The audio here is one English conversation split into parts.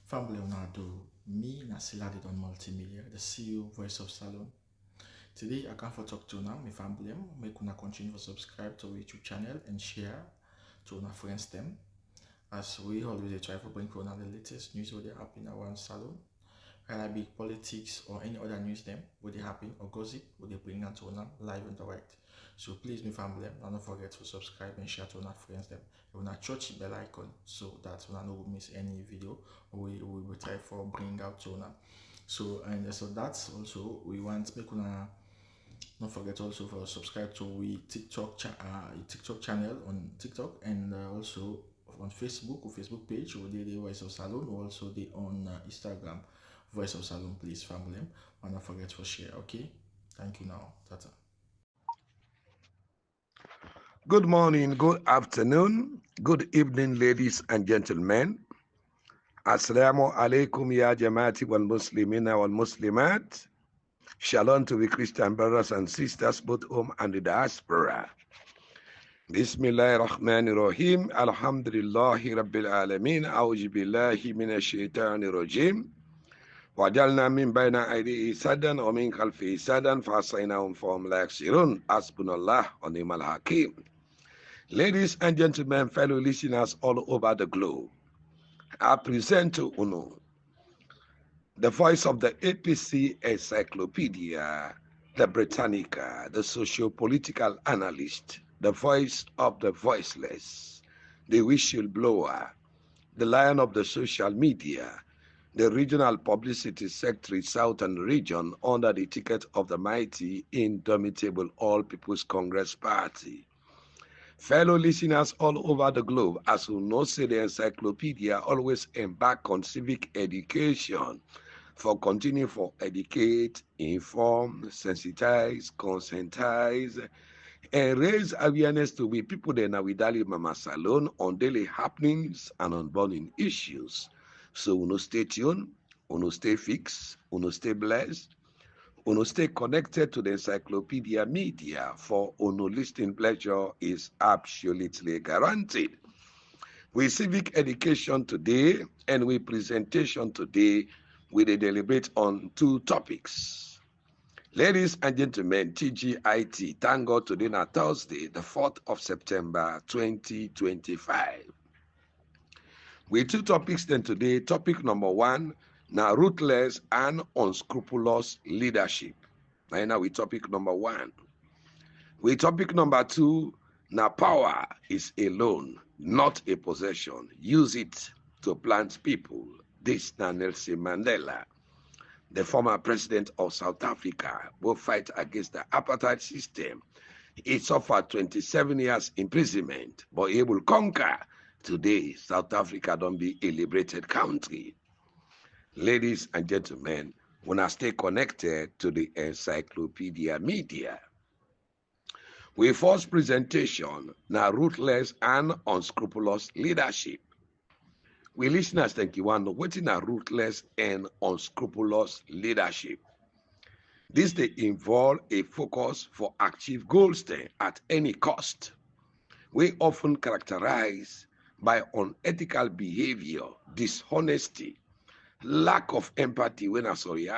Family Leonardo, me Nasiladi on Multimedia, the CEO Voice of Salon. Today I come for talk to now, my family, make una continue to subscribe to our YouTube channel and share to our friends them. As we always try to bring for the latest news what they happen around Salon, whether it be politics or any other news them, what they happen or gossip, what they bring out to them live and direct. So please, my family, don't forget to subscribe and share to our friends them. You wanna touch the bell icon so that you don't miss any video we will try for bring out to them. So that's also we want make una don't forget also for subscribe to we TikTok channel on TikTok and also on Facebook or Facebook page or the Voice of Salon or also the on Instagram Voice of Salon, please family. And don't forget to share. Okay, thank you now. Tata. Good morning, good afternoon, good evening, ladies and gentlemen. Assalamu alaikum ya jamati wal muslimina wal muslimat. Shalom to the Christian brothers and sisters, both home and the diaspora. Bismillahir Rahmanir Rahim. Alhamdulillahi Rabbil Alamin. A'udhu billahi minash shaitanir rajim. Wajalna min bayna aydihi sadan wa min khalfihi sadan fa asaynahum fahum la yaksirun. Hasbunallah wa ni'mal hakim. Ladies and gentlemen, fellow listeners all over the globe, I present to UNO the voice of the APC Encyclopedia, the Britannica, the socio-political analyst, the voice of the voiceless, the whistleblower, the lion of the social media, the regional publicity secretary, Southern Region, under the ticket of the mighty, indomitable All People's Congress Party. Fellow listeners all over the globe, as you know, say the encyclopedia always embark on civic education for continue for educate, inform, sensitize, conscientize, and raise awareness to we people there now with Dali Mama Salon on daily happenings and on burning issues. So uno stay tuned, uno stay fixed, uno stay blessed. Uno stay connected to the encyclopedia media for Uno listening pleasure is absolutely guaranteed. We civic education today and we presentation today we deliberate on two topics. Ladies and gentlemen, TGIT, thank God today na Thursday, the 4th of September 2025. With two topics then today, topic number one, now ruthless and unscrupulous leadership. Now we topic number one. We topic number two, now power is a loan, not a possession. Use it to plant people. This now Nelson Mandela, the former president of South Africa, will fight against the apartheid system. He suffered 27 years imprisonment, but he will conquer. Today, South Africa don't be a liberated country. Ladies and gentlemen, when I stay connected to the encyclopedia media, we first presentation now ruthless and unscrupulous leadership. We listeners think you want to know what is a ruthless and unscrupulous leadership. This they involve a focus for achieve goals at any cost. We often characterize by unethical behavior, dishonesty, lack of empathy when I saw it,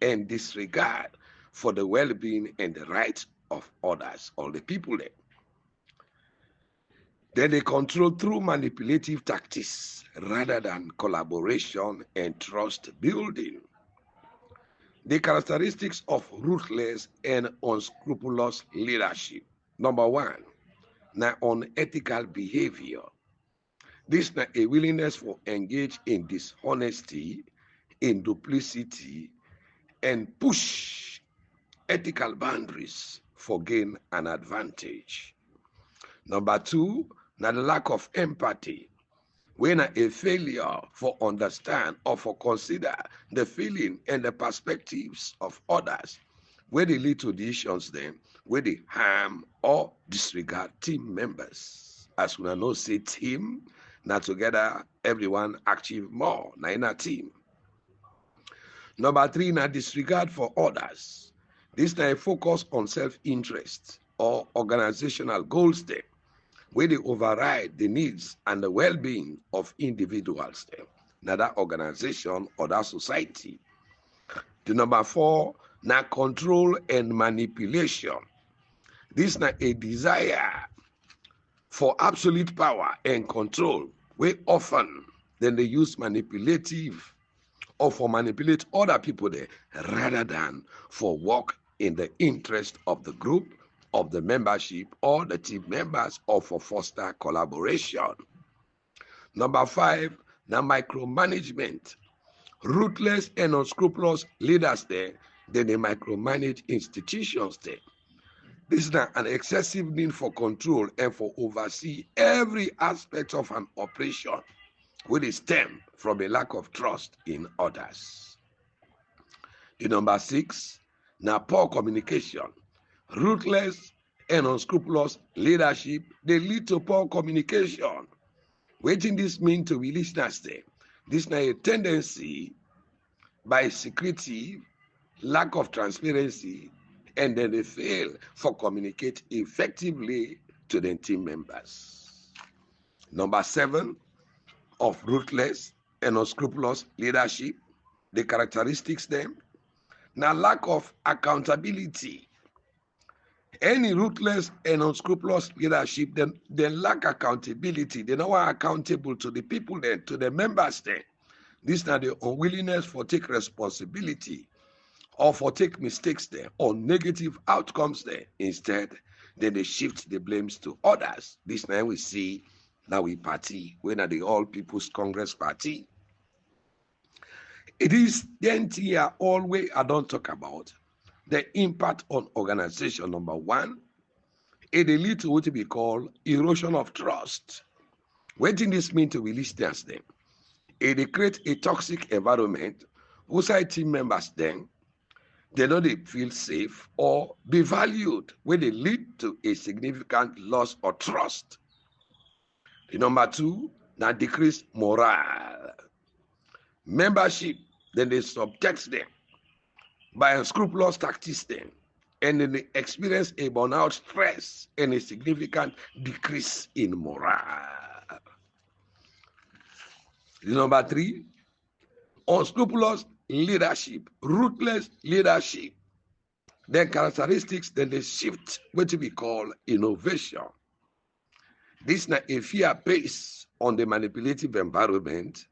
and disregard for the well-being and the rights of others, all the people there. Then they control through manipulative tactics rather than collaboration and trust building. The characteristics of ruthless and unscrupulous leadership. Number one, now unethical behavior. This is a willingness for engage in dishonesty, in duplicity, and push ethical boundaries for gain and advantage. Number two, now the lack of empathy. When a failure for understand or for consider the feeling and the perspectives of others, where they lead to decisions then, where they harm or disregard team members. As we know, say team, now together, everyone achieve more. Now in a team. Number three, now disregard for others. This now focus on self-interest or organizational goals there, where they override the needs and the well-being of individuals there. na that organization or that society. The number 4, na control and manipulation. This na a desire for absolute power and control, where often then they use manipulative or for manipulate other people there rather than for work in the interest of the group, of the membership, or the team members, or for foster collaboration. Number 5, now micromanagement. Ruthless and unscrupulous leaders there, then they micromanage institutions there. This is an excessive need for control and for oversee every aspect of an operation, which stem from a lack of trust in others. The number 6, now poor communication. Ruthless and unscrupulous leadership, they lead to poor communication. Wetin this mean to we listeners there? This is a tendency by secretive, lack of transparency, and then they fail for communicate effectively to the team members. Number 7 of ruthless and unscrupulous leadership, the characteristics them, now lack of accountability. Any ruthless and unscrupulous leadership, then they lack accountability. They not accountable to the people there, to the members there. This is not the unwillingness for take responsibility or for take mistakes there or negative outcomes there. Instead, then they shift the blames to others. This now we see now we party, when are the All People's Congress Party. It is then here always I don't talk about the impact on organization. Number 1, it leads to what we call erosion of trust. What did this mean to release them? It creates a toxic environment whose team members then they know they feel safe or be valued, where they lead to a significant loss of trust. The number 2, now decreased morale. Membership, then they subject them by unscrupulous tactics then, and then they experience a burnout stress and a significant decrease in morale. The number 3, unscrupulous leadership, ruthless leadership. Their characteristics, then they shift what we call innovation. This is a fear based on the manipulative environment,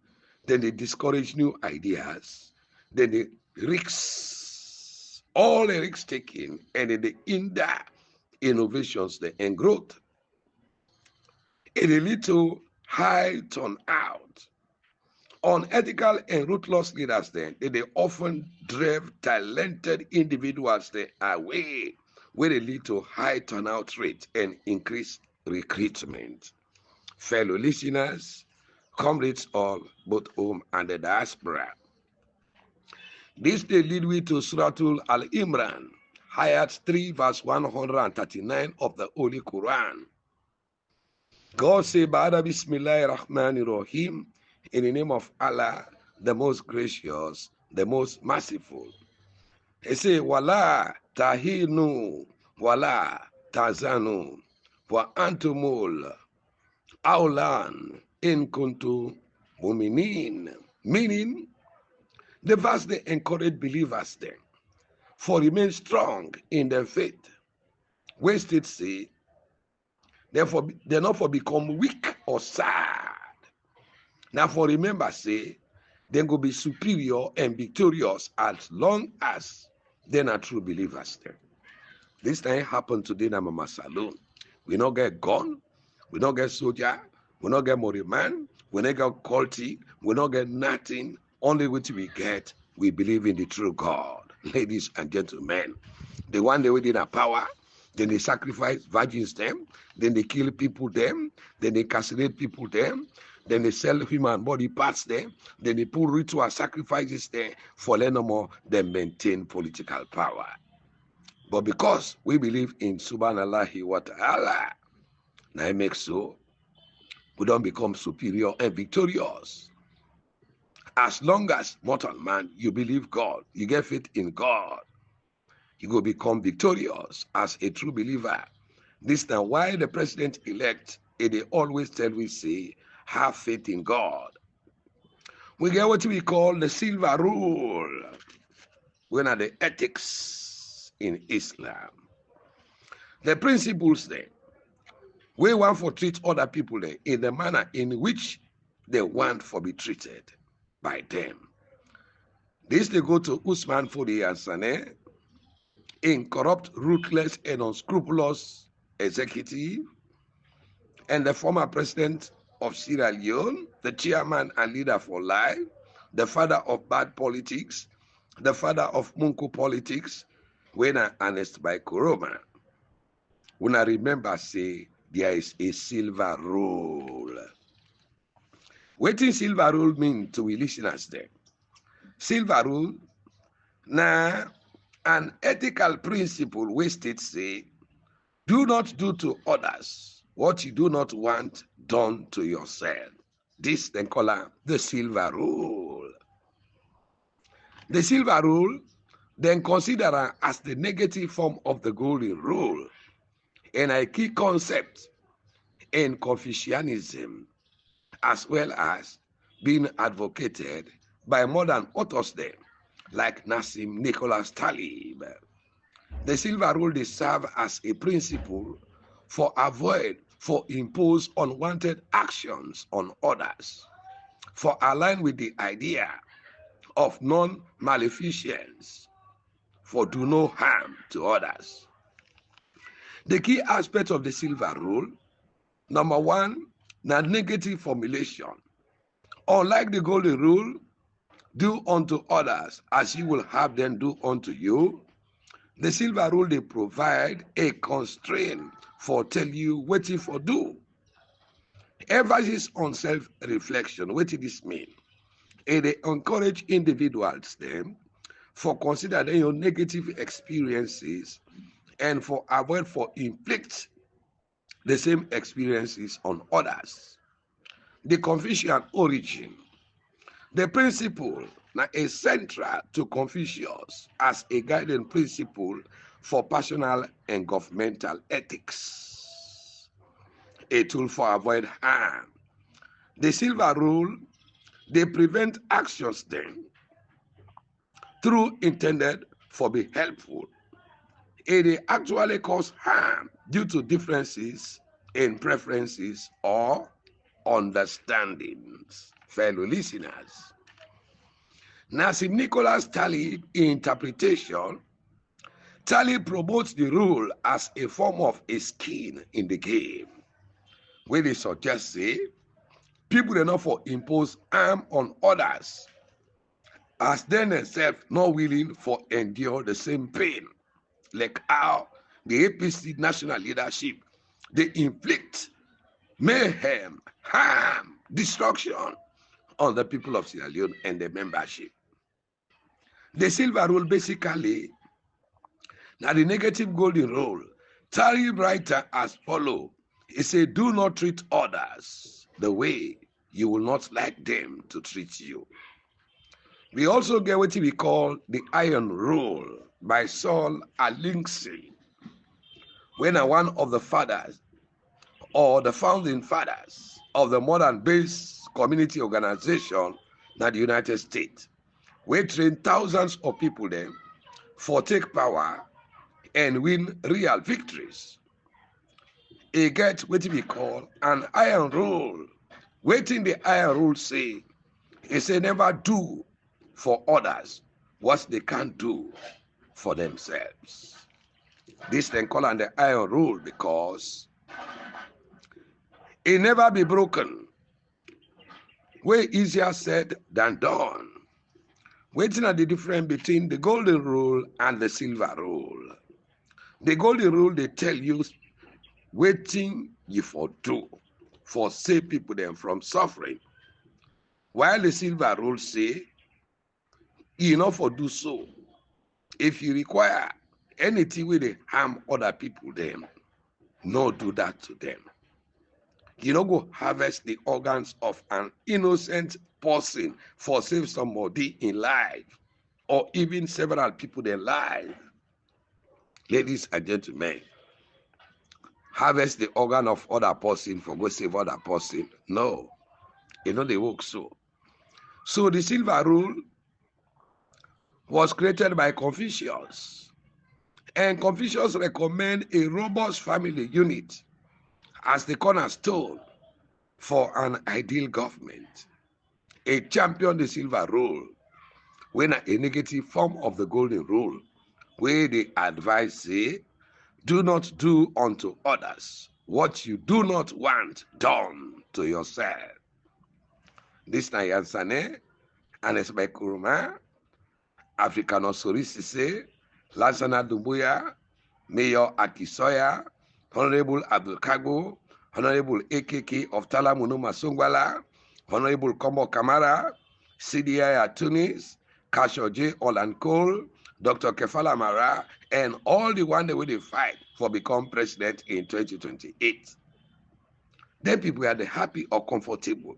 then they discourage new ideas, then they risks, all the risks taken, and then they hinder innovations and growth. It leads to high turnout. Unethical and ruthless leaders then they often drive talented individuals away, where they lead to high turnout rate and increased recruitment. Fellow listeners, comrades of both home and the diaspora, this they lead me to Suratul Al-Imran, Ayat 3 verse 139 of the Holy Quran. God say, Ba'ada Bismillahir Rahmanir Rahim, in the name of Allah, the most gracious, the most merciful. He say, Wala tahinu, wala tazanu, wa antumul awlan in kuntu muminin. Meaning, the verse they encourage believers then for remain strong in their faith. Where it say, therefore, they not for become weak or sad. Now for remember say, they go be superior and victorious as long as they're not true believers there. This thing happened today in Mama Saloon. We not get gun, we not get soldier, we not get man, we not get culty, we not get nothing. Only what we get, we believe in the true God. Ladies and gentlemen, the one they within a power, then they sacrifice virgins them, then they kill people them, then they castrate people them, then they sell human body parts there, then they put ritual sacrifices there for no more than maintain political power. But because we believe in Subhanallahi wa ta'ala, now it makes so we don't become superior and victorious. As long as mortal man, you believe God, you get faith in God, you go become victorious as a true believer. This is why the president-elect, they always tell we say, have faith in God. We get what we call the silver rule. When are the ethics in Islam? The principles there. We want to treat other people there in the manner in which they want to be treated by them. This they go to Usman Fodi and Sane, in corrupt, ruthless, and unscrupulous executive, and the former president of Sierra Leone, the chairman and leader for life, the father of bad politics, the father of Munku politics, when honest by Koroma. When I remember, say, there is a silver rule. What does silver rule mean to we listeners there? Silver rule, now, an ethical principle we state say, do not do to others what you do not want done to yourself. This then call the silver rule. The silver rule then consider as the negative form of the golden rule and a key concept in Confucianism, as well as being advocated by modern authors there, like Nassim Nicholas Taleb. The silver rule they serve as a principle for impose unwanted actions on others, for align with the idea of non-maleficence, for do no harm to others. The key aspect of the silver rule, number one, the negative formulation. Unlike the golden rule, do unto others as you will have them do unto you, the silver rule they provide a constraint for tell you what you for do. Emphasis on self-reflection. What did this mean? They encourage individuals them for considering your negative experiences and for avoid for inflict the same experiences on others. The Confucian origin. The principle now is central to Confucius as a guiding principle for personal and governmental ethics, a tool for avoid harm. The silver rule, they prevent actions then through intended for be helpful. It actually cause harm due to differences in preferences or understandings. Fellow listeners, Nassim Nicholas Taleb interpretation, Taleb promotes the rule as a form of a skin in the game, where they suggest say people enough for impose harm on others as they themselves not willing for endure the same pain, like how the APC national leadership they inflict mayhem, harm, destruction on the people of Sierra Leone and the membership. The silver rule basically, now the negative golden rule, Taleb writer as follow. He said, do not treat others the way you will not like them to treat you. We also get what we call the iron rule by Saul Alinsky, when one of the fathers or the founding fathers of the modern base community organization in the United States. We train thousands of people there for take power and win real victories. It gets what we call an iron rule. Waiting the iron rule say, it say never do for others what they can't do for themselves. This then call on the iron rule because it never be broken. Way easier said than done. Waiting at the difference between the golden rule and the silver rule. The golden rule, they tell you waiting you for do, for save people them from suffering. While the silver rule say, you know for do so. If you require anything where they harm other people them, no do that to them. You don't go harvest the organs of an innocent person for save somebody in life or even several people in life. Ladies and gentlemen, harvest the organ of other person for go save other person. No, you know they work so. So the silver rule was created by Confucius. And Confucius recommended a robust family unit as the cornerstone for an ideal government. A champion the silver rule, when a negative form of the golden rule, where the advice say, do not do unto others what you do not want done to yourself. This na yansane, anesbe kuruma, Africano Sorisise, Lassana Dumbuya, Mayor Akisoya, Honorable Abdul Kago, Honorable AKK of Talamunuma Sungwala, Honorable Kombo Kamara, CDI Tunis, Kasho J. Olankol, Dr. Kefala Mara, and all the one that will fight for become president in 2028. Then people are happy or comfortable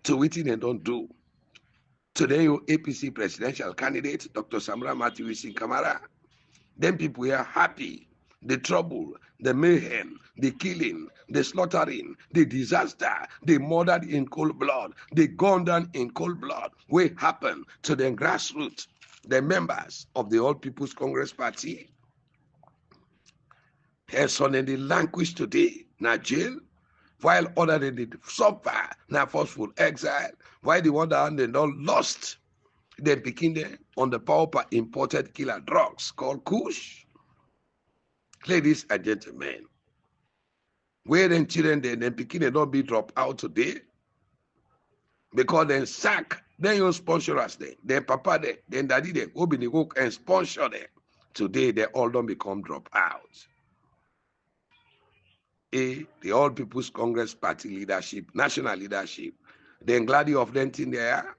to waiting and don't do. Today, your APC presidential candidate, Dr. Samura Kamara, then people were happy. The trouble, the mayhem, the killing, the slaughtering, the disaster, the murdered in cold blood, the gunned down in cold blood, will happen to the grassroots, the members of the All People's Congress Party. And some in the languish today, na jail, while other than the suffer, na forceful exile, while the one that they don't lost, they begin there on the pauper imported killer drugs called Kush. Ladies and gentlemen, where then children then begin they don't be dropped out today because then sack, then you sponsor us there, then papa there, then daddy there, go be the cook and sponsor there. Today they all don't become drop out. The All People's Congress Party leadership, national leadership, then glad of them in there,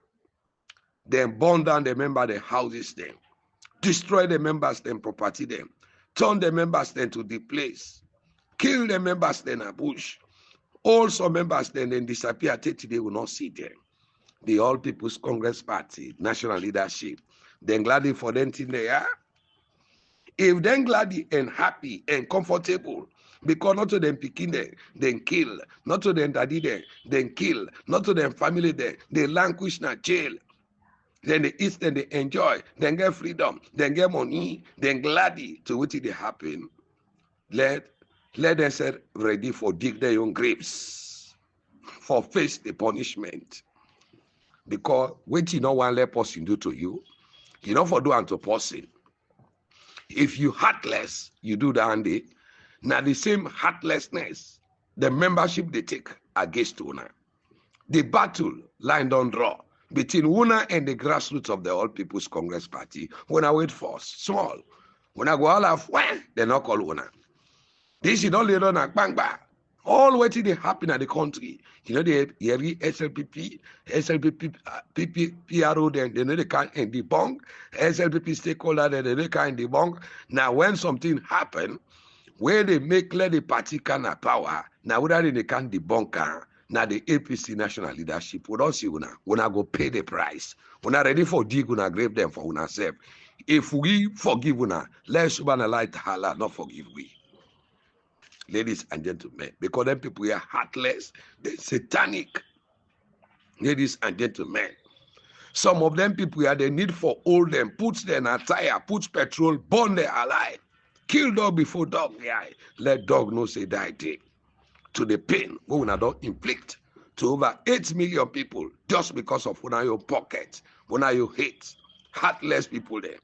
then burn down the member, the houses them, destroy the members, then property them, turn the members then to the place, kill the members then a bush, also members then disappear till they will not see them. The All People's Congress Party, national leadership, then glad for them in there. If then glad and happy and comfortable, because not to them picking there, then kill, not to them daddy there, then kill, not to them family there, they languish na jail. Then they eat, then they enjoy, then get freedom, then get money, then gladly to what they happen. Let them say ready for dig their own graves, for face the punishment. Because what you know one let person do to you, you know for do unto person. If you heartless, you do the handy. Now the same heartlessness, the membership they take against Una. The battle line don't draw between Una and the grassroots of the All People's Congress Party. When I wait for small, when I go all off, when they not call Una. This is only done at bang bang. All what they happen at the country. You know the SLPP, PRO, then they know they can't debunk. SLPP stakeholder, then they can't debunk. Now when something happen, where they let the party can have power, now whether they can't debunk her. Now the APC national leadership, we don't see una go pay the price. We're not ready for dig, una grave them for una self. If we forgive una, let subhanallah ta'ala not forgive we. Ladies and gentlemen, because them people are heartless, they're satanic. Ladies and gentlemen, some of them people are the need for old them, put them in a tire, put petrol, burn them alive. Kill dog before dog die. Let dog know say die day. To the pain we will not inflict to over 8 million people just because of one of your pocket, one of your hate, heartless people there.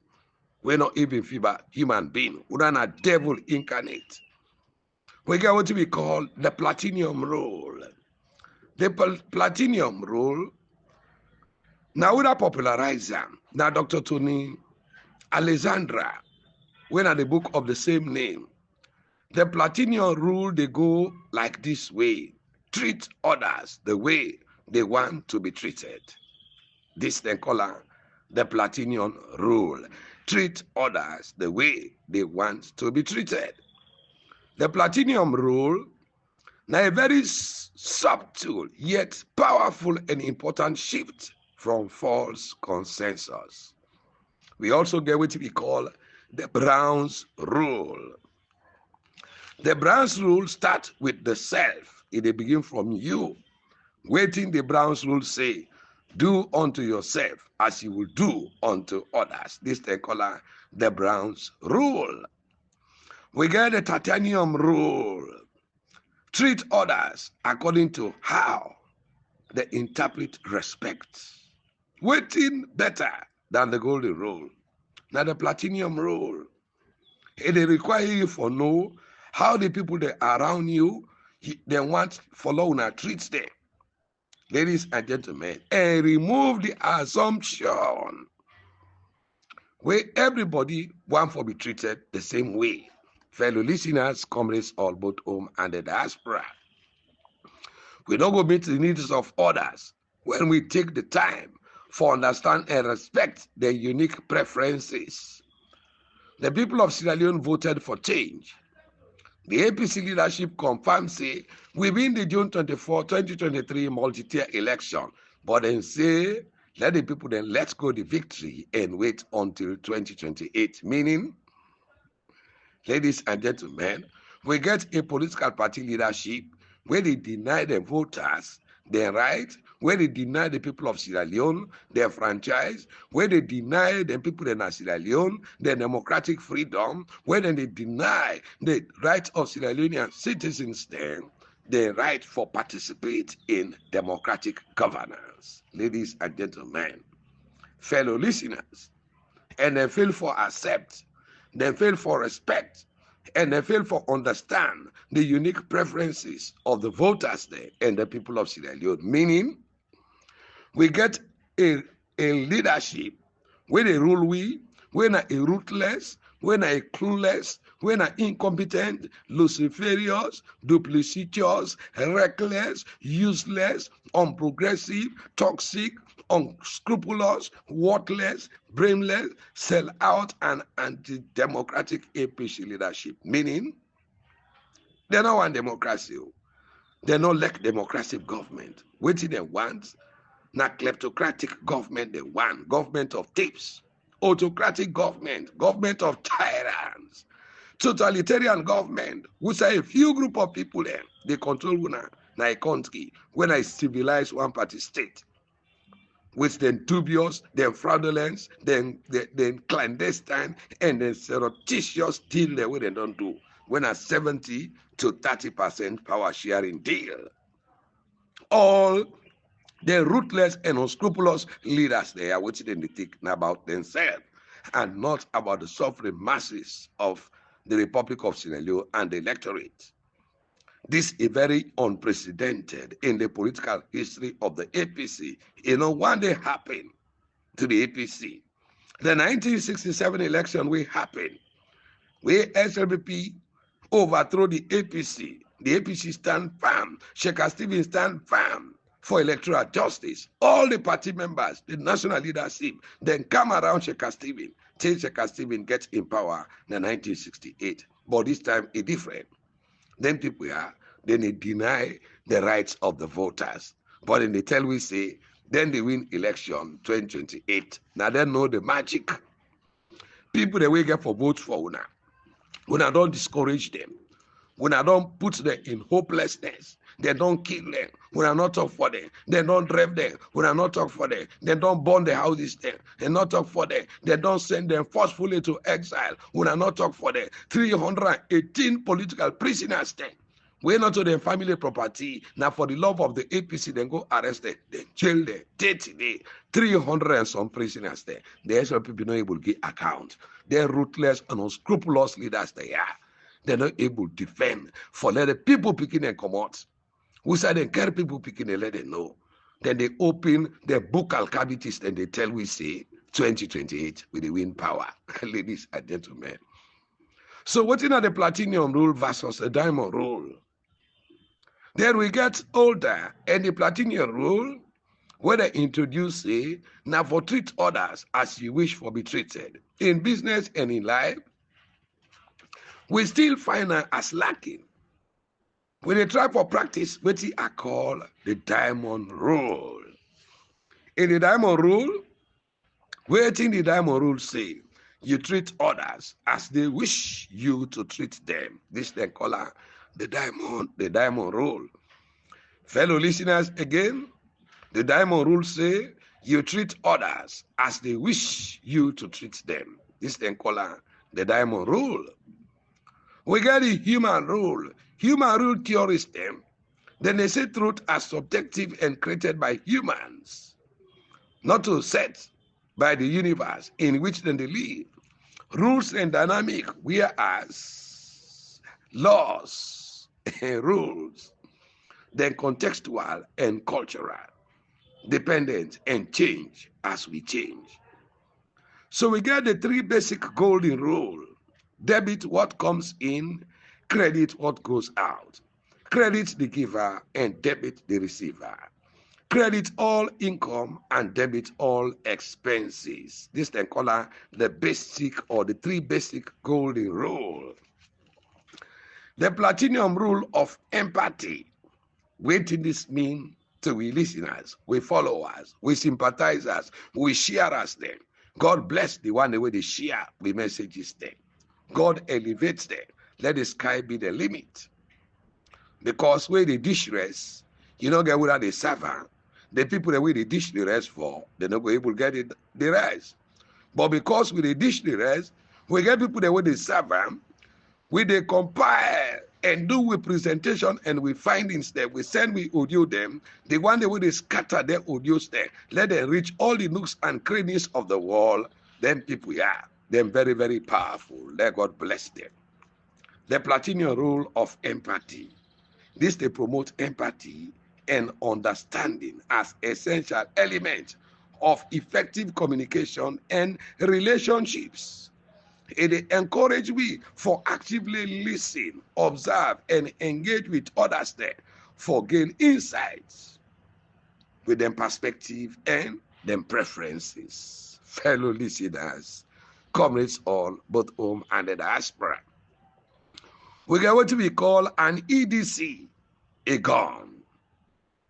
We're not even human being. We're not a devil incarnate. We get what we call the platinum rule. The platinum rule, now we are popularizer. Now Dr. Tony Alexandra, when at the book of the same name, the platinum rule, they go like this way. Treat others the way they want to be treated. This they call the platinum rule. Treat others the way they want to be treated. The platinum rule, now a very subtle yet powerful and important shift from false consensus. We also get what we call the Brown's rule. The Brown's rule starts with the self. It begins from you. Waiting the Brown's rule say, Do unto yourself as you will do unto others. This they call the Browns rule. We get the titanium rule. Treat others according to how they interpret respect. Waiting better than the golden rule. Now the platinum rule. It require you for know how the people that are around you, they want follow and treat them. Ladies and gentlemen, and remove the assumption where everybody want to be treated the same way. Fellow listeners, comrades all both home and the diaspora. We don't go meet the needs of others when we take the time for understand and respect their unique preferences. The people of Sierra Leone voted for change. The APC leadership confirmed say we win the June 24, 2023 multi-tier election, but then say let the people then let go the victory and wait until 2028. Meaning, ladies and gentlemen, we get a political party leadership where they deny the voters their right, where they deny the people of Sierra Leone their franchise, where they deny the people in Sierra Leone their democratic freedom, where then they deny the right of Sierra Leonean citizens then the right for participate in democratic governance. Ladies and gentlemen, fellow listeners, and they fail for accept, they fail for respect, and they fail for understand the unique preferences of the voters there and the people of Sierra Leone. Meaning, we get a leadership where they rule when a ruthless, when a clueless, when a incompetent, luciferious, duplicitous, reckless, useless, unprogressive, toxic, unscrupulous, worthless, brainless, sell out and anti-democratic APC leadership. Meaning, they don't want democracy. They don't like democratic government. What do they want? Not kleptocratic government they want. Government of thieves. Autocratic government. Government of tyrants. Totalitarian government. We say a few group of people there, they control a country when I civilize one party state. With then dubious, then fraudulent, then clandestine, and then surreptitious deal the way they don't do. When a 70 to 30% power sharing deal. All the ruthless and unscrupulous leaders they are waiting they think about themselves and not about the suffering masses of the Republic of Sierra Leone and the electorate. This is very unprecedented in the political history of the APC. You know, one day happened to the APC. The 1967 election will happen where SLBP overthrow the APC. The APC stand firm. Sheikh Stevens stand firm for electoral justice. All the party members, the national leadership, then come around Sheikh Stevens till Sheikh Stevens gets in power in 1968. But this time it's different. Then people then they deny the rights of the voters. But then they tell we say, then they win election 2028. Now they know the magic. People they will get for votes for una. Una don't discourage them. Una don't put them in hopelessness. They don't kill them. Una not talk for them. They don't drive them. Una not talk for them. They don't burn the houses them. They not talk for them. They don't send them forcefully to exile. Una not talk for them. 318 political prisoners then. We're not to their family property. Now for the love of the APC, then go arrest them. Then jail them. 30 days. 300 and some prisoners there. The SL people not able to give account. They're ruthless and unscrupulous leaders they are. They're not able to defend for let the people picking and come out. We say they care people picking and let them know. Then they open their buccal cavities and they tell we say 2028 with the win power. Ladies and gentlemen. So what is the platinum rule versus the diamond rule? Then we get older and the platinum rule where they introduce say now for treat others as you wish for be treated. In business and in life, we still find her as lacking. When they try for practice, what I call the diamond rule. In the diamond rule, waiting the diamond rule say, you treat others as they wish you to treat them. This they call her the diamond rule. Fellow listeners, again, the diamond rule say, You treat others as they wish you to treat them. This then called the diamond rule. We get the human rule. Human rule theorists them. Then they say truth as subjective and created by humans, not to set by the universe in which then they live. Rules and dynamic, whereas laws and rules, then contextual and cultural, dependent and change as we change. So we get the three basic golden rule. Debit what comes in, credit what goes out. Credit the giver and debit the receiver. Credit all income and debit all expenses. This then called the basic or the three basic golden rule. The platinum rule of empathy. What did this mean to we listeners, we followers, we sympathizers, we sharers them? God bless the one way they share the messages them. God elevates them. Let the sky be the limit. Because where they dish rest, you don't get without the servant. The people that we they dish the rest for, they're not able to get the rest. But because we they dish the rest, we get people that we they servant, we they compile and do with presentation and with findings there. We send we audio them. The one that we they scatter their audios there. Let them reach all the nooks and crannies of the world. Then people are them very, very powerful. Let God bless them. The platinum rule of empathy. This they promote empathy and understanding as essential elements of effective communication and relationships. It encourages we for actively listen, observe, and engage with others there for gain insights with them perspective and them preferences. Fellow listeners, comrades all, both home and the diaspora. We get what we call an EDC, a gun.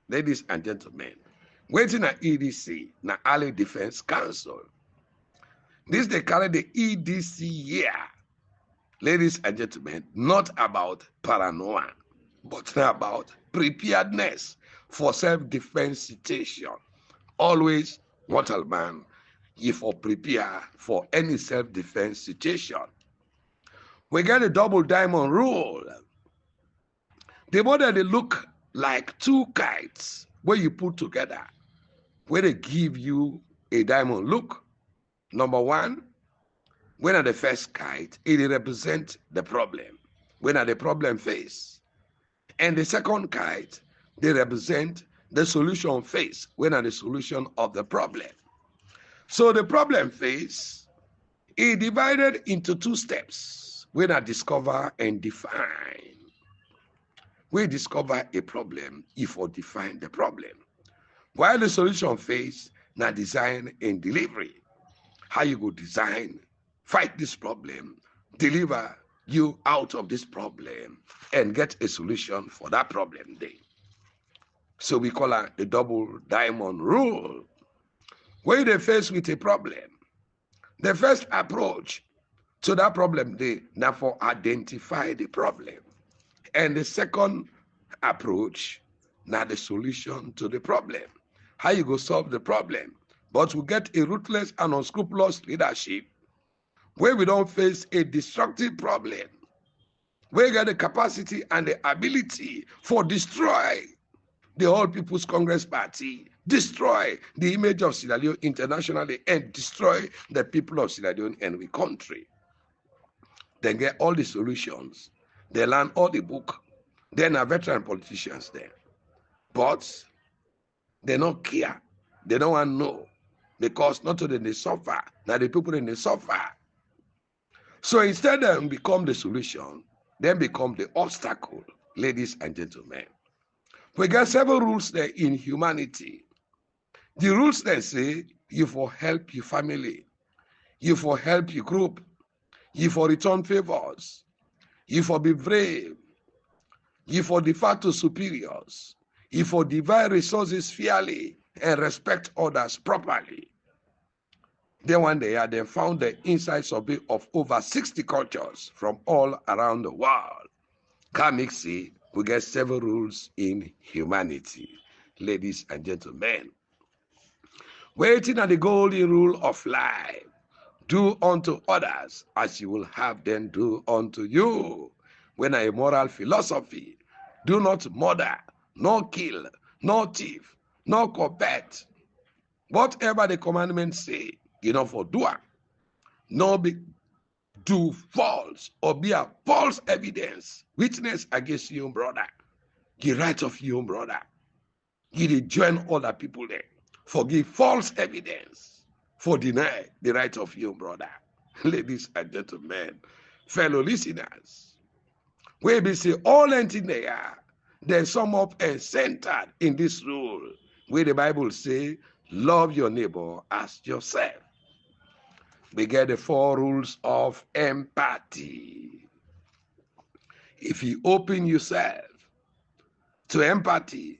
Ladies and gentlemen, waiting at EDC, na Early Defense Council. This they carry the EDC year. Ladies and gentlemen, not about paranoia, but about preparedness for self-defense situation. Always, mortal man, if you prepare for any self-defense situation. We get a double diamond rule. The model they look like two kites where you put together, where they give you a diamond look. Number one, when at the first kite, it represents the problem, when at the problem face. And the second kite, they represent the solution phase, when at the solution of the problem. So the problem phase is divided into two steps, when I discover and define. We discover a problem if we define the problem. While the solution phase, now design and delivery. How you go design, fight this problem, deliver you out of this problem, and get a solution for that problem there. So we call it the double diamond rule. When they face with a problem, the first approach to that problem there, now for identify the problem. And the second approach, now the solution to the problem. How you go solve the problem. But we get a ruthless and unscrupulous leadership where we don't face a destructive problem. We get the capacity and the ability for destroy the All People's Congress Party, destroy the image of Sierra Leone internationally, and destroy the people of Sierra Leone and the country. Then get all the solutions. They learn all the book. Then are veteran politicians there. But they don't care. They don't want to know. Because not only they suffer, now the people in they suffer. So instead of become the solution, then become the obstacle, ladies and gentlemen. We got several rules there in humanity. The rules then say, you for help your family, you for help your group, you for return favors, you for be brave, you for defer to superiors, you for divide resources fairly and respect others properly. Then one day, they found the inside survey of over 60 cultures from all around the world. Kamiksi, we get several rules in humanity, ladies and gentlemen. Waiting at the golden rule of life. Do unto others as you will have them do unto you. When a moral philosophy, do not murder, nor kill, nor thief, nor covet. Whatever the commandments say, for do it. Nor be do false or be a false evidence, witness against your brother. The right of your brother. You join other people there. Forgive false evidence for deny the right of your brother. Ladies and gentlemen, fellow listeners, we be say all anything they are, they sum up and centered in this rule, where the Bible say, love your neighbor as yourself. We get the 4 rules of empathy. If you open yourself to empathy,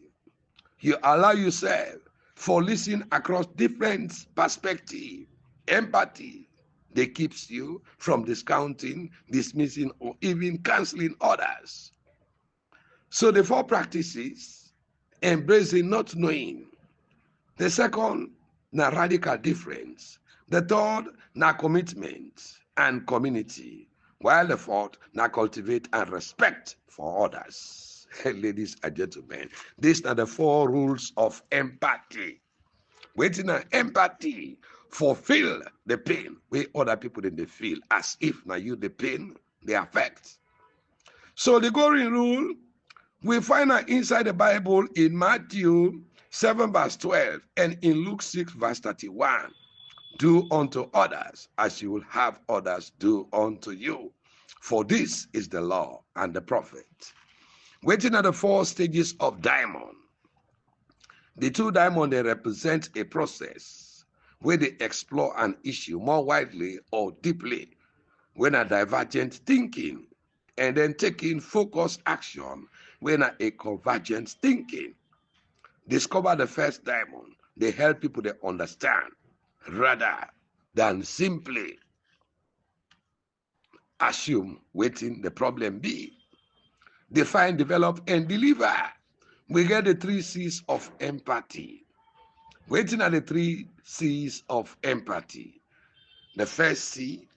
you allow yourself for listening across different perspectives. Empathy, that keeps you from discounting, dismissing, or even canceling others. So the 4 practices, embracing not knowing. The second, na radical difference. The third, na commitment and community. While the 4th, na cultivate and respect for others. Ladies and gentlemen, these are the 4 rules of empathy. Waiting on empathy, fulfill the pain where other people in the feel, as if now you the pain they affect. So the golden rule, we find out inside the Bible in Matthew 7 verse 12 and in Luke 6 verse 31. Do unto others as you will have others do unto you. For this is the law and the prophet. Waiting at the 4 stages of diamond. The 2 diamonds, they represent a process where they explore an issue more widely or deeply when a divergent thinking, and then taking focused action when a convergent thinking. Discover the first diamond. They help people to understand rather than simply assume waiting the problem be. Define, develop, and deliver. We get the 3 C's of empathy. Waiting at the 3 C's of empathy. The first C,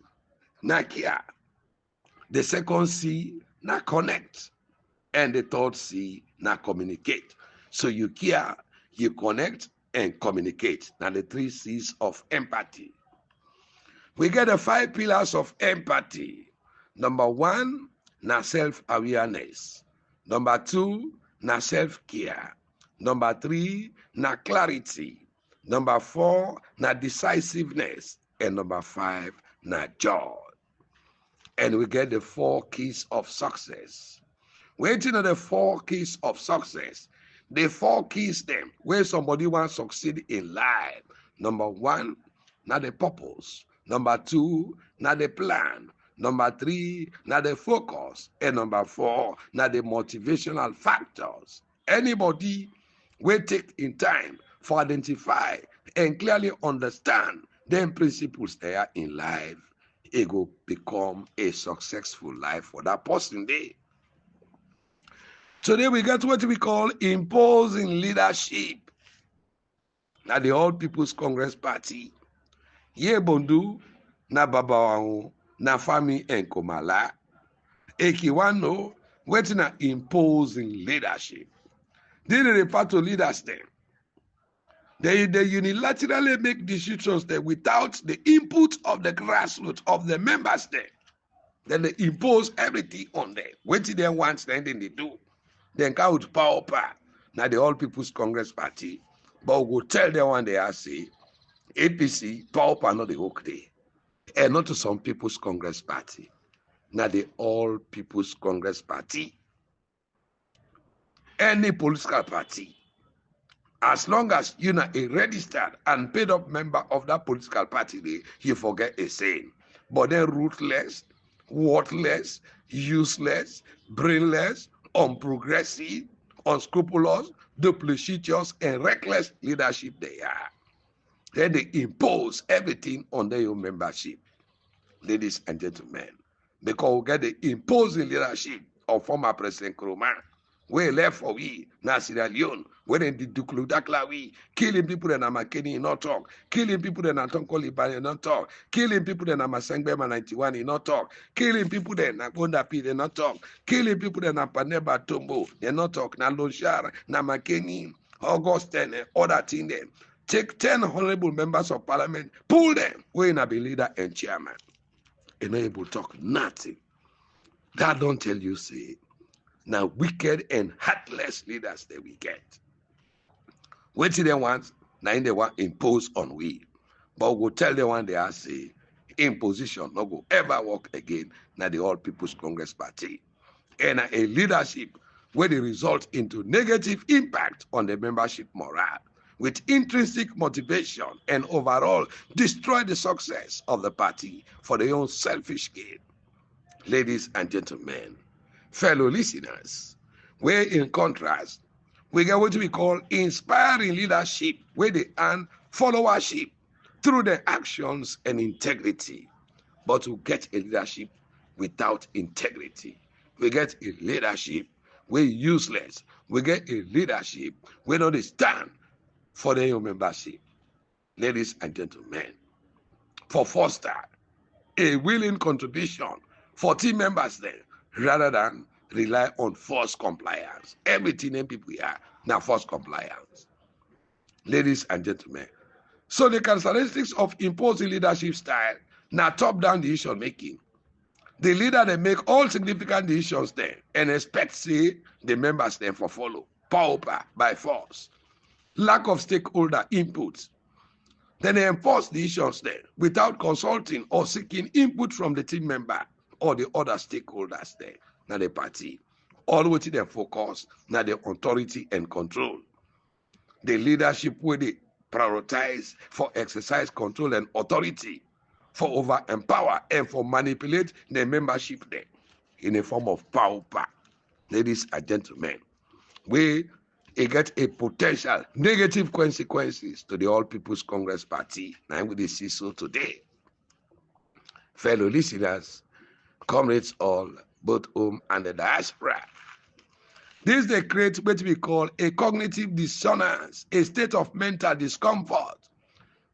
na care. The second C, na connect. And the third C, na communicate. So you care, you connect, and communicate. Now the 3 C's of empathy. We get the 5 pillars of empathy. Number 1, na self-awareness. Number 2, na self-care. Number 3, na clarity. Number 4, na decisiveness. And number 5, na joy. And we get the 4 keys of success. Waiting on the 4 keys of success. The 4 keys them where somebody wants to succeed in life. Number 1, na the purpose. Number 2, na the plan. Number 3, na the focus. And number 4, na the motivational factors. Anybody will take in time for identify and clearly understand them principles there in life, it will become a successful life for that person there. Today we get what we call imposing leadership. Now the All People's Congress Party, Ye Bondu, na Babawangu, na Fami and Komala, Ekiwano, waiting at imposing leadership. They refer to leaders then. They unilaterally make decisions there without the input of the grassroots of the members there. Then they impose everything on them. What do they want, then they do. Then come with power. Now the All People's Congress Party, but we'll tell them one day I say, APC, power not the hook day. And not to some People's Congress Party. Now the All People's Congress Party. Any political party. As long as you're not a registered and paid up member of that political party, you forget a saying. But then ruthless, worthless, useless, brainless, unprogressive, unscrupulous, duplicitous, and reckless leadership they are. Then they impose everything on their own membership. Ladies and gentlemen, because we get the imposing leadership of former President Nkrumah. we left for we, na Sierra Leone, when they did Dakla we, killing people in Amakeni, not talk, killing people in Atonkoli Bani, not talk, killing people in Amasangbema 91, not talk, killing people in Nagonda P, they not talk, killing people in Apaneba Tombo, they not talk, na Lonshara, na Makeni, August 10, other thing them. Take 10 honorable members of parliament, pull them, we na be leader and chairman. And not able to talk nothing. That don't tell you, say, now wicked and heartless leaders that we get. What do they want? Now they want impose on we. But we'll tell them one they are say, imposition no go ever work again. Now the All People's Congress Party. And a leadership where they result into negative impact on the membership morale, with intrinsic motivation and overall destroy the success of the party for their own selfish gain. Ladies and gentlemen, fellow listeners, where in contrast, we get what we call inspiring leadership, where they earn followership through their actions and integrity. But we get a leadership without integrity. We get a leadership where useless. We get a leadership where not stand for their membership. Ladies and gentlemen, for foster a willing contribution for team members there, rather than rely on forced compliance. Everything in people are now forced compliance. Ladies and gentlemen, so the characteristics of imposing leadership style now top-down decision making. The leader they make all significant decisions there and expect say the members there for follow. Pauper by force. Lack of stakeholder inputs. Then they enforce decisions there without consulting or seeking input from the team member or the other stakeholders there, now the party. All with their focus, now the authority and control. The leadership where they prioritize for exercise control and authority, for over empower and for manipulate the membership there in a form of power. Ladies and gentlemen, we get a potential negative consequences to the All People's Congress Party. Now we see so today. Fellow listeners, comrades all, both home and the diaspora. This they create what we call a cognitive dissonance, a state of mental discomfort,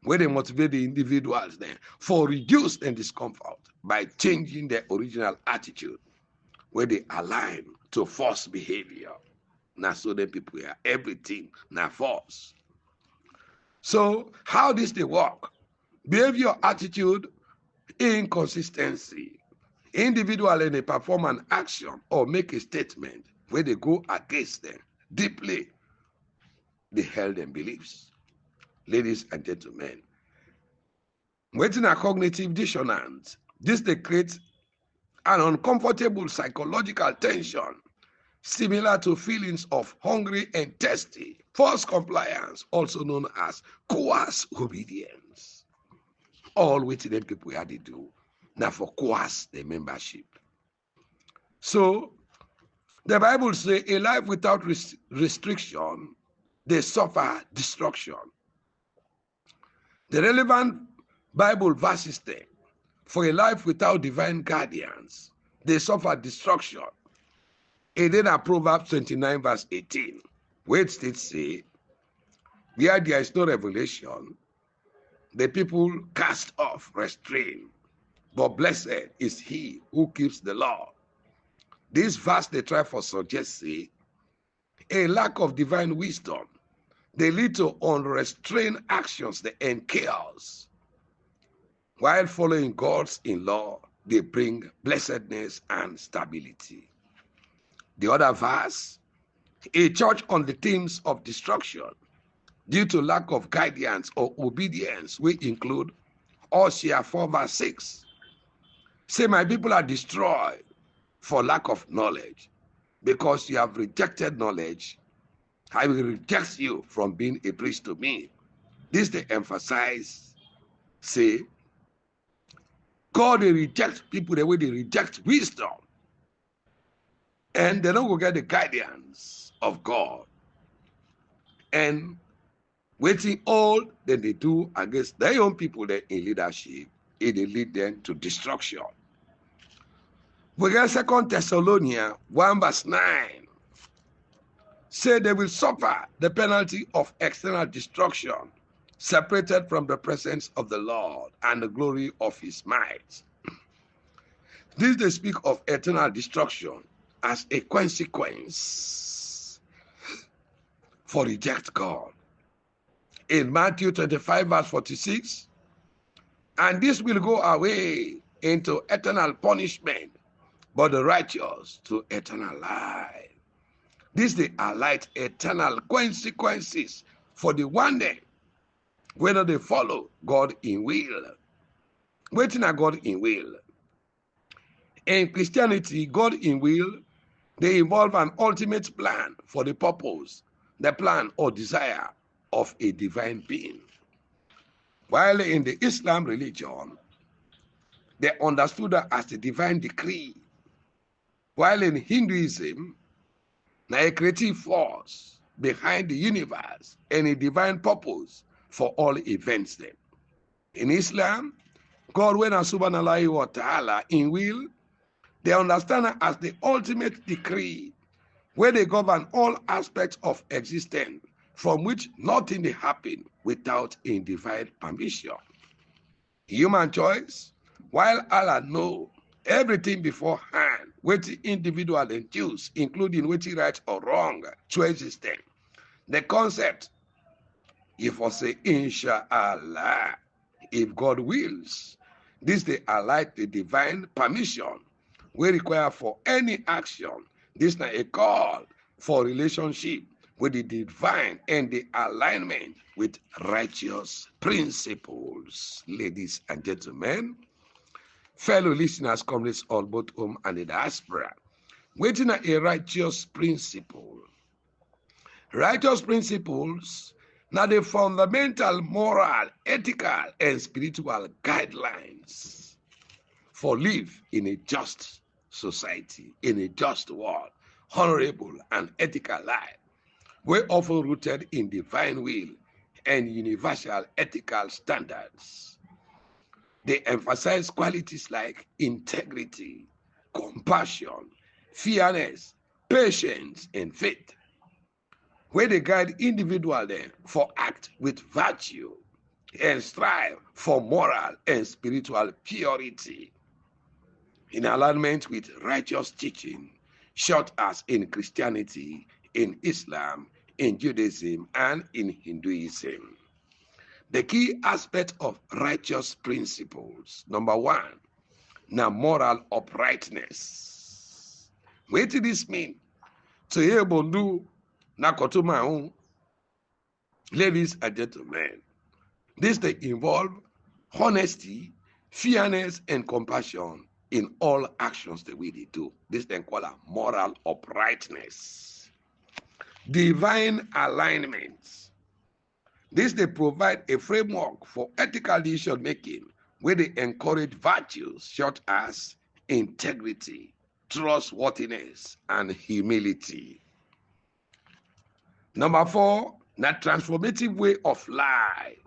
where they motivate the individuals then for reduced discomfort by changing their original attitude, where they align to forced behavior. Now so the people are everything now force. So how does they work? Behavior, attitude, inconsistency. Individual and they perform an action or make a statement where they go against them deeply they held them beliefs. Ladies and gentlemen, waiting a cognitive dissonance, this they create an uncomfortable psychological tension similar to feelings of hungry and thirsty, forced compliance, also known as coerced obedience. All which the people had to do now for coerce the membership. So the Bible says a life without restriction, they suffer destruction. The relevant Bible verses there, for a life without divine guardians, they suffer destruction. And then Proverbs 29 verse 18, where it states say, where there is no revelation, the people cast off restraint, but blessed is he who keeps the law. This verse they try for suggest say, a lack of divine wisdom, they lead to unrestrained actions and chaos. While following God's in law, they bring blessedness and stability. The other verse, a church on the themes of destruction due to lack of guidance or obedience, we include Hosea 4 verse 6. Say, my people are destroyed for lack of knowledge. Because you have rejected knowledge, I will reject you from being a priest to me. This they emphasize, say, God they reject people the way they reject wisdom. And they don't go get the guidance of God. And waiting all that they do against their own people that in leadership, it will lead them to destruction. We get 2 Thessalonians 1 verse 9. say they will suffer the penalty of external destruction, separated from the presence of the Lord and the glory of his might. This they speak of eternal destruction as a consequence for reject God. In Matthew 25 verse 46, and this will go away into eternal punishment, but the righteous to eternal life. This they highlight eternal consequences for the one day, whether they follow God in will. Waiting at God in will. In Christianity, God in will, they involve an ultimate plan for the purpose, the plan or desire of a divine being. While in the Islam religion, they understood that as the divine decree. While in Hinduism, a creative force behind the universe and a divine purpose for all events then. In Islam, God, when subhanahu wa ta'ala in will, they understand it as the ultimate decree where they govern all aspects of existence, from which nothing they happen without a divine permission. Human choice, while Allah knows everything beforehand, what the individual and choose, including what right or wrong choices then. The concept, if I say inshallah, if God wills, this they are like the divine permission we require for any action. This is not a call for relationship with the divine and the alignment with righteous principles. Ladies and gentlemen, fellow listeners, comrades all both home and the diaspora, waiting at a righteous principle. Righteous principles, now the fundamental moral, ethical, and spiritual guidelines for live in a just society, in a just world, honorable and ethical life, were often rooted in divine will and universal ethical standards. They emphasize qualities like integrity, compassion, fairness, patience, and faith, where they guide individuals for act with virtue and strive for moral and spiritual purity in alignment with righteous teaching, such as in Christianity, in Islam, in Judaism, and in Hinduism. The key aspect of righteous principles, number one, now moral uprightness. What does this mean? To be able to do nakotuma, ladies and gentlemen, this they involve honesty, fairness, and compassion in all actions that we do. This they call a moral uprightness. Divine alignment. This they provide a framework for ethical decision making where they encourage virtues such as integrity, trustworthiness, and humility. Number four, that transformative way of life.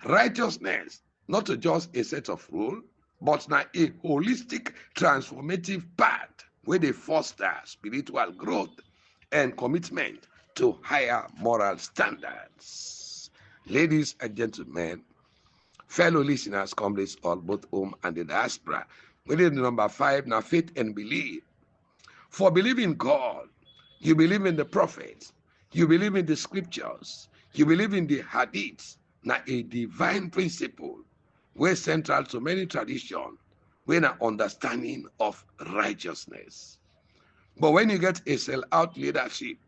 Righteousness, not just a set of rules, but now a holistic transformative path where they foster spiritual growth and commitment to higher moral standards. Ladies and gentlemen, fellow listeners, comrades all both home and the diaspora, within the number five, now faith and belief. For believing God, you believe in the prophets, you believe in the scriptures, you believe in the hadiths, now a divine principle where central to many traditions, when an understanding of righteousness. But when you get a sell-out leadership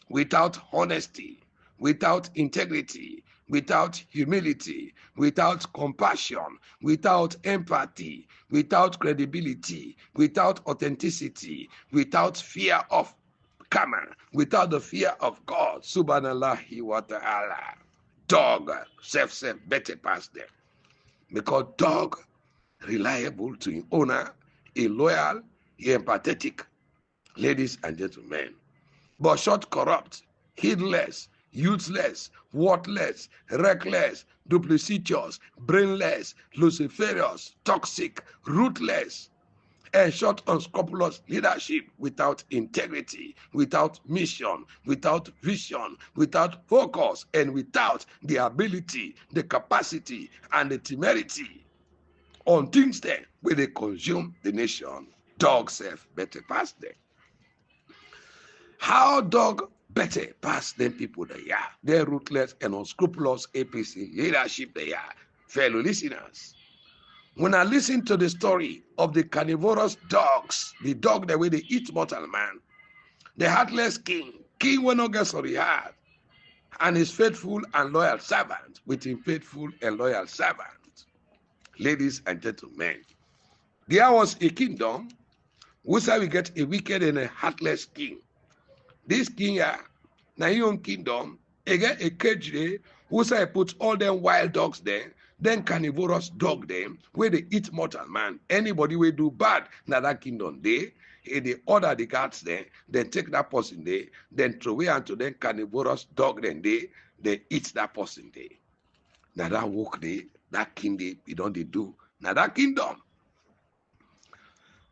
without honesty, without integrity, without humility, without compassion, without empathy, without credibility, without authenticity, without fear of karma, without the fear of God, subhanallahi wa ta'ala, dog, self better pass them. Because dog, reliable to his owner, a loyal, a empathetic, ladies and gentlemen. But short, corrupt, heedless, useless, worthless, reckless, duplicitous, brainless, luciferious, toxic, ruthless, and short unscrupulous leadership without integrity, without mission, without vision, without focus, and without the ability, the capacity, and the temerity on things there where they consume the nation. Dogs have better pass them. How dog better pass them people they are? They're ruthless and unscrupulous APC leadership they are. Fellow listeners, when I listen to the story of the carnivorous dogs, the dog the way they eat mortal man, the heartless king will not get sorry heart, and his faithful and loyal servant with him faithful and loyal servant. Ladies and gentlemen, there was a kingdom where we get a wicked and a heartless king. This king, na his own kingdom, he get a cage there, where put all them wild dogs there, then carnivorous dog them, where they eat mortal man. Anybody will do bad, na that kingdom there, they order the guards there, then take that person there, then throw away unto them carnivorous dog then they eat that person there. Now that work there, that king there, we don't they do. Now that kingdom.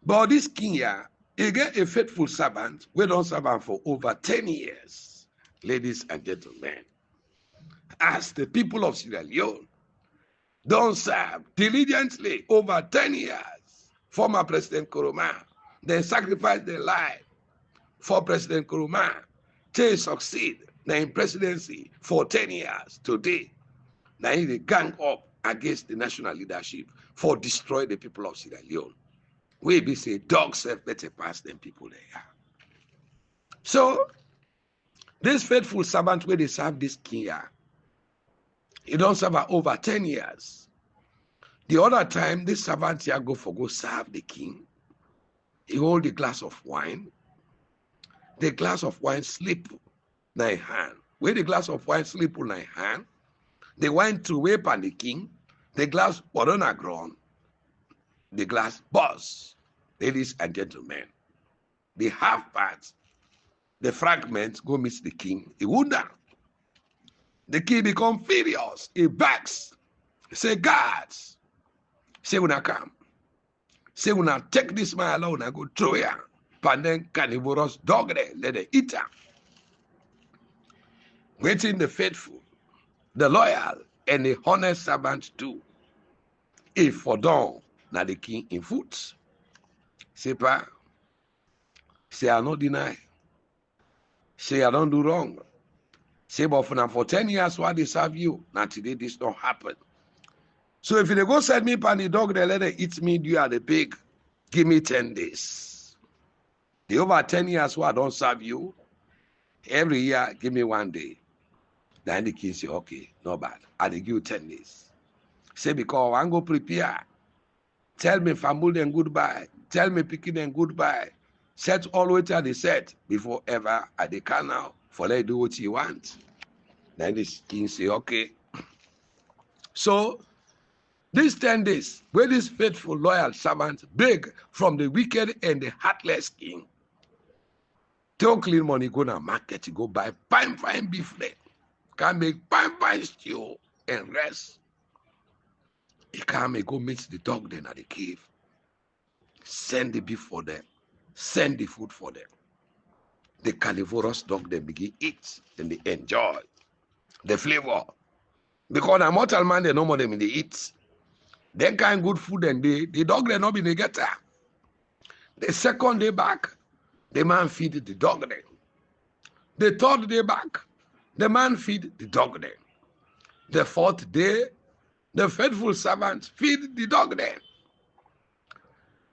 But this king here, he get a faithful servant. We don't serve him for over 10 years. Ladies and gentlemen, as the people of Sierra Leone don't serve diligently over 10 years, former President Nkrumah, they sacrifice their life for President Nkrumah to succeed in presidency for 10 years. Today, now they gang up against the national leadership for destroy the people of Sierra Leone. We be say dogs have better pass than people they are. So this faithful servant where they serve this king here, he don't serve over 10 years. The other time this servant here go serve the king. He hold the glass of wine. The glass of wine slip in his hand. Where the glass of wine slip in his hand, the wine threw away upon the king. The glass was on the ground. The glass burst. Ladies and gentlemen, the half part, the fragments go miss the king. He would down. The king become furious. He begs. He say, guards, say when I come. Say when I take this man alone, I go throw him. And then carnivorous dog there, let them eat him. Waiting the faithful, the loyal, and the honest servant too. If for dawn, now the king in foot. Say, pa, say I not deny. Say I don't do wrong. Say, but for 10 years, why they serve you? Now today this don't happen. So if they go send me pan the dog, they let them eat me, you are the pig. Give me 10 days. The over 10 years, why I don't serve you? Every year, give me 1 day. Then the king say, okay, not bad. I give you 10 days. Say, because I go prepare. Tell me family and goodbye. Tell me picking and goodbye. Set all what they said before ever I they can now for let do what you want. Then the king say, okay. So these 10 days, where this faithful, loyal servant beg from the wicked and the heartless king, take clean money, go to market, go buy fine beef there. Can make fine stew and rest. He can make go meet the dog then at the cave. Send the beef for them. Send the food for them. The carnivorous dog then begin eat and they enjoy the flavor. Because a mortal man, they no more them in the eat. Then kind good food and the dog they not be the getter. The second day back, the man feed the dog then. The third day back, the man feed the dog then. The fourth day, the faithful servant feed the dog then.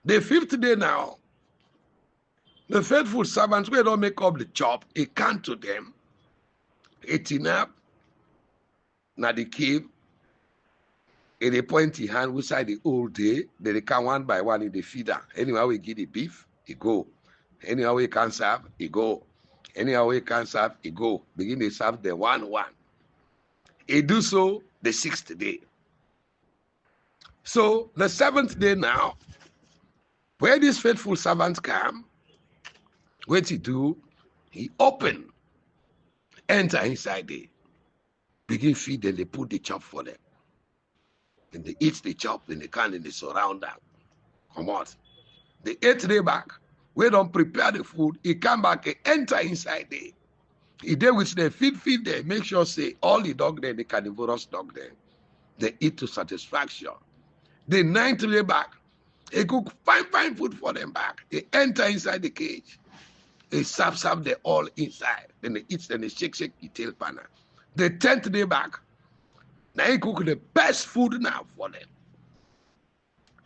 The fifth day now, the faithful servants, we don't make up the chop, he come to them, eating up, now the cave, and they point his hand inside the whole day, then they come one by one in the feeder. Anywhere we give the beef, he go. Anywhere we can serve, he go. Anywhere we can serve, he go. Begin to serve the one. He do so the 6th day. So the 7th day now, where these faithful servants come, what he do, he open, enter inside there, begin feed them, they put the chop for them. Then they eat the chop, then they can, and they surround them. Come on. The 8th day back, we don't prepare the food, he come back, he enter inside there. He there with the feed there, make sure say all the dog there, the carnivorous dog there, they eat to satisfaction. The 9th day back, he cook fine food for them back. He enter inside the cage. He serve them all inside. Then they eat, then they shake the tail panel. The 10th day back, now he cook the best food now for them.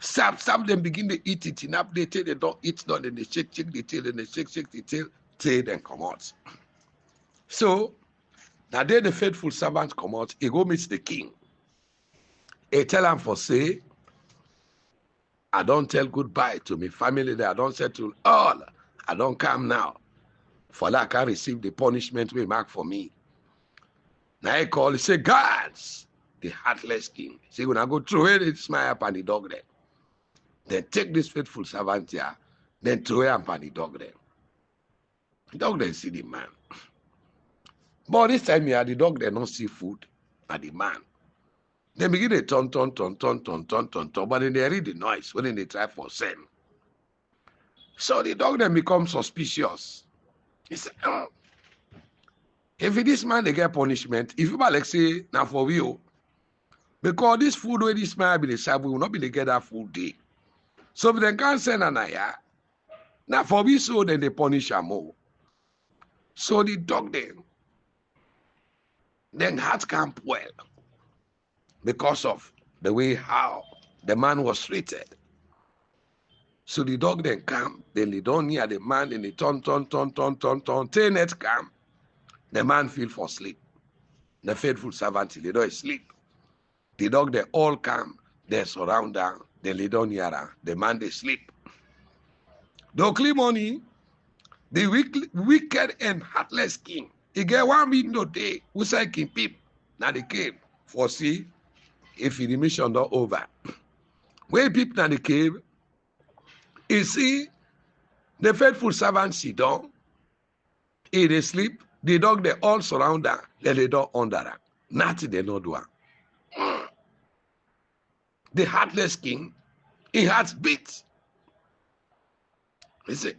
Serve them, begin to eat it enough. They tell they don't eat none, then they shake the tail, then they shake the tail then come out. So, now they the faithful servant come out, he go meet the king. He tell him for say, I don't tell goodbye to my family there. I don't say to all, I don't come now. For that I can receive the punishment we mark for me. Now he call, he say, guards, the heartless king. Say, when I go throw it, it's my up and the dog there. Then take this faithful servant here, then throw it up and the dog there. The dog there see the man. But this time here, the dog there not see food and the man. They begin to turn, but then they read the noise when they try for sin. So the dog then becomes suspicious. He said, oh, if this man they get punishment, if you like say, now for you, because this food where this man be the serve, we will not be able to get that food day. So if they can't send an aya, now for we so then they punish him more. So the dog then heart can't well because of the way how the man was treated. So the dog then come, then they don't near the man, then they turn, till net come. The man feel for sleep. The faithful servant, they don't sleep. The dog, they all come, they surround them, then they don't near her. The man, they sleep. The clean money, the wicked and heartless king, he get one window day, who say king peep, now they came for see if the mission not over. When peep now the cave, he see the faithful servant sit down, he they sleep, the dog they all surround her, then they don't under her. Nothing they not do. The heartless king, he heart beat. He say,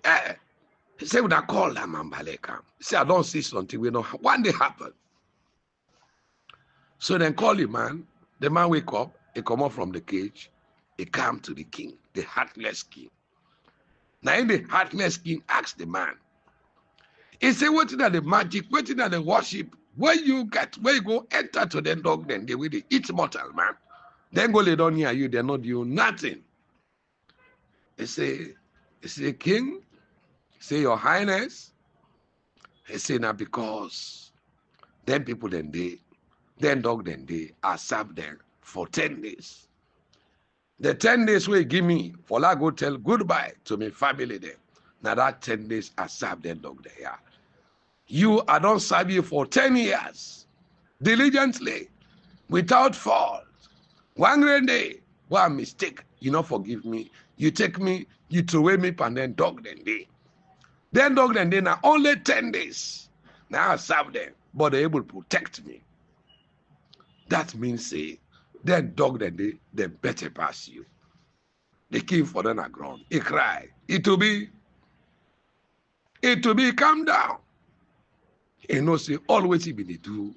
he said, when I call that man Baleka, he said, I don't see something, we know one day happen. So then call the man wake up, he come out from the cage, he come to the king, the heartless king. Now in the heartless king asked the man, he said, what is that the magic, what is that the worship, where you go enter to the dog, then they will eat mortal man. Then go lay down near you, they not do nothing. He say, king, say your highness. He say now because then people then dog then they are served them for 10 days. The 10 days will give me for I go tell goodbye to my family there. Now that 10 days I serve them dog there. You, I don't serve you for 10 years. Diligently, without fault. One great day, one mistake, you not forgive me. You take me, you throw away me, and then dog then day. Then dog then day now only 10 days. Now I serve them, but they're able to protect me. That means say, then dog then day, they better pass you. The king for them are ground. He cry. It will be, calm down. He knows say always he be the do.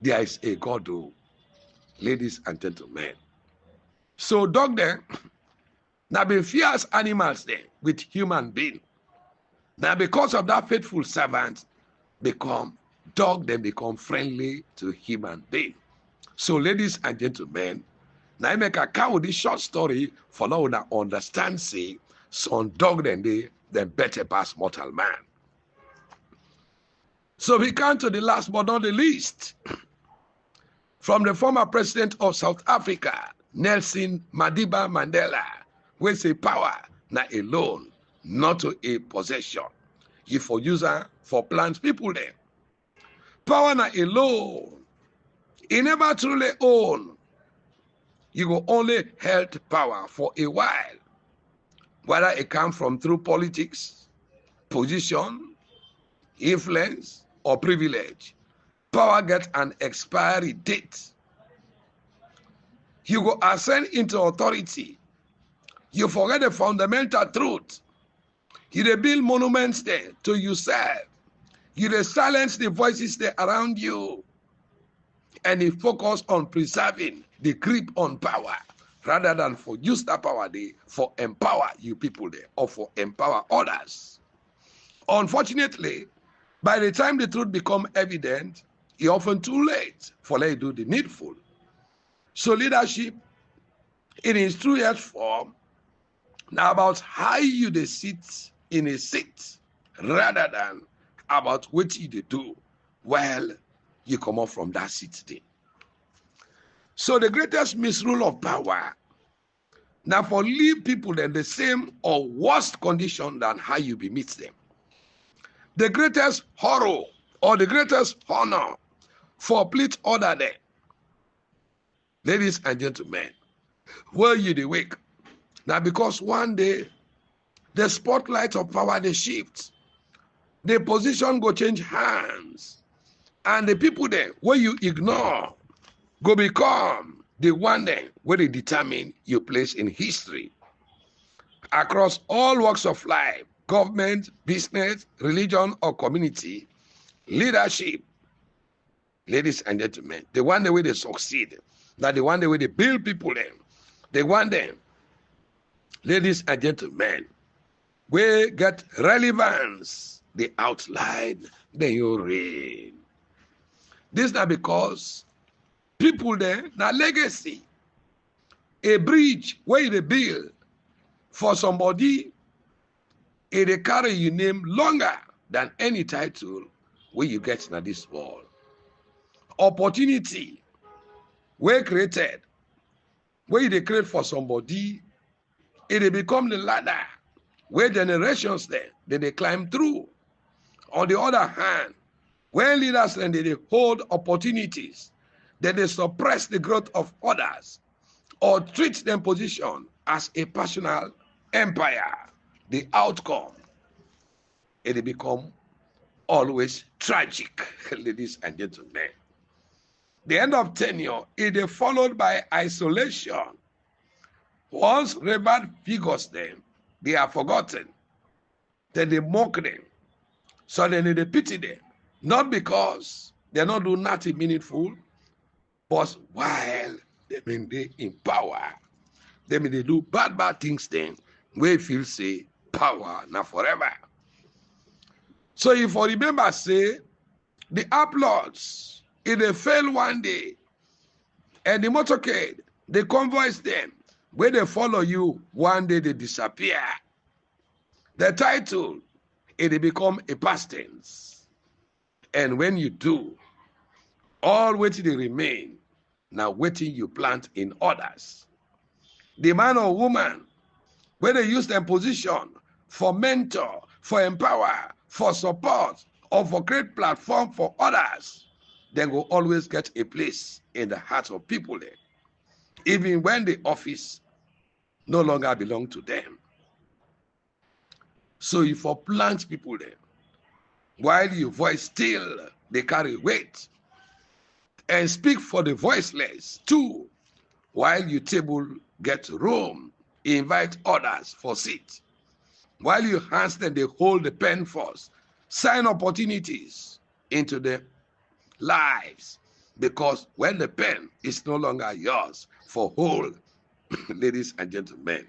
There is a God who. Ladies and gentlemen. So dog then, now be fierce animals there with human being. Now because of that faithful servant, dog then become friendly to human being. So ladies and gentlemen, now I make a cow with this short story for now to understand say, some dog then they better pass mortal man. So we come to the last but not the least. From the former president of South Africa, Nelson Madiba Mandela, we say power not alone, not to a possession. You for user for plans people there. Power not alone. He never truly own. You go only held power for a while. Whether it come from through politics, position, influence, or privilege. Power gets an expiry date. You go ascend into authority You forget the fundamental truth. You dey build monuments there to yourself. You dey silence the voices there around you. And you focus on preserving the grip on power rather than for use that power there for empower you people there or for empower others. Unfortunately, by the time the truth become evident, it's often too late for let you do the needful. So leadership in its truest form now about how you dey sit in a seat rather than about what you dey do while you come up from that seat there. So the greatest misrule of power now for leave people in the same or worse condition than how you be meet them. The greatest horror or the greatest honor for please order there. Ladies and gentlemen, where you dey wake? Now because one day the spotlight of power they shift, the position go change hands, and the people there where you ignore go become the one there where they determine your place in history. Across all walks of life, government, business, religion, or community, leadership, ladies and gentlemen, the one the way they succeed, that the one the way they build people them, the one them, ladies and gentlemen, we get relevance, the outline, then you reign. This not because people there, na legacy, a bridge where they build for somebody, they carry your name longer than any title where you get in this world. Opportunity were created, where they create for somebody, it become the ladder where generations then they climb through. On the other hand, when leaders then they hold opportunities, then they suppress the growth of others or treat them position as a personal empire. The outcome, it become always tragic, ladies and gentlemen. The end of tenure is followed by isolation. Once revered figures them, they are forgotten. Then they mock them. So then they pity them. Not because they not do nothing meaningful, but while they in power, they do bad things then, where feel say power now forever. So if you remember say, the applauds, if they fail one day, and the motorcade, they convoys them, when they follow you, one day they disappear. The title, it become a past tense. And when you do, all waiting they remain, now waiting you plant in others. The man or woman, when they use their position for mentor, for empower, for support, or for great platform for others, they will always get a place in the hearts of people there, even when the office no longer belong to them. So if you plant people there, while your voice still they carry weight, and speak for the voiceless too, while your table get room, invite others for seat. While your hands then they hold the pen first, sign opportunities into their lives, because when the pen is no longer yours for hold, ladies and gentlemen,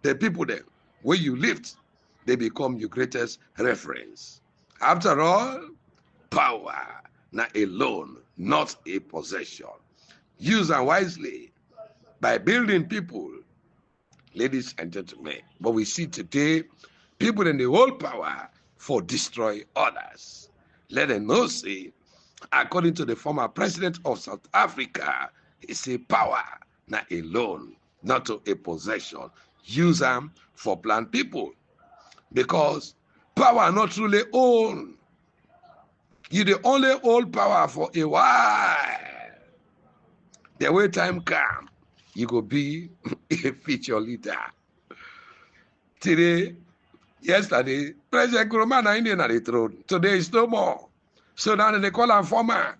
the people there where you lift, they become your greatest reference. After all, power not alone, not a possession. Use them wisely by building people, ladies and gentlemen. But we see today, people in the whole power for destroy others. Let them know, say, according to the former president of South Africa, he say power not alone, not to a possession. Use them for plant people. Because power not truly own. You the only hold power for a while. The way time come, you go be a feature leader. Today, yesterday, President Kurumana Indian at the throne. Today is no more. So now they call him former.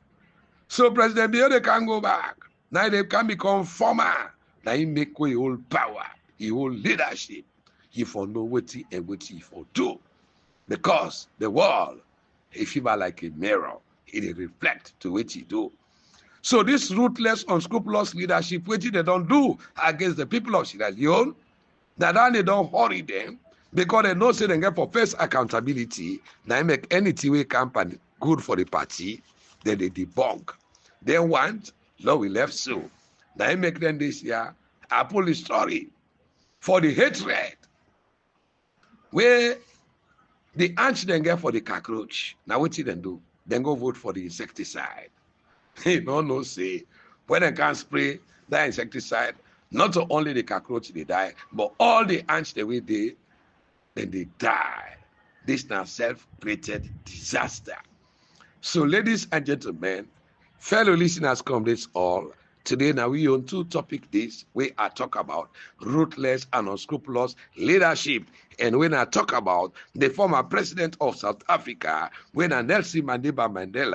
So President Biode can go back. Now they can become former. Now he make way hold power. whole leadership, he for know what he and what he for do. Because the world, if you are like a mirror, it reflect to what he do. So this ruthless, unscrupulous leadership, which they don't do against the people of Sierra Leone, that they don't hurry them, because they know say they get for first accountability, they make anything we campaign good for the party, then they debunk. They want, no, we left so. They make them this year a police story for the hatred where the ants then get for the cockroach. Now what they do? Then go vote for the insecticide. They don't know say when they can't spray that insecticide, not only the cockroach they die, but all the ants the way they then they die. This now self-created disaster. So, ladies and gentlemen, fellow listeners, come this all. Today now we on two topic this we are talk about ruthless and unscrupulous leadership. And when I talk about the former president of South Africa, when Nelson Mandela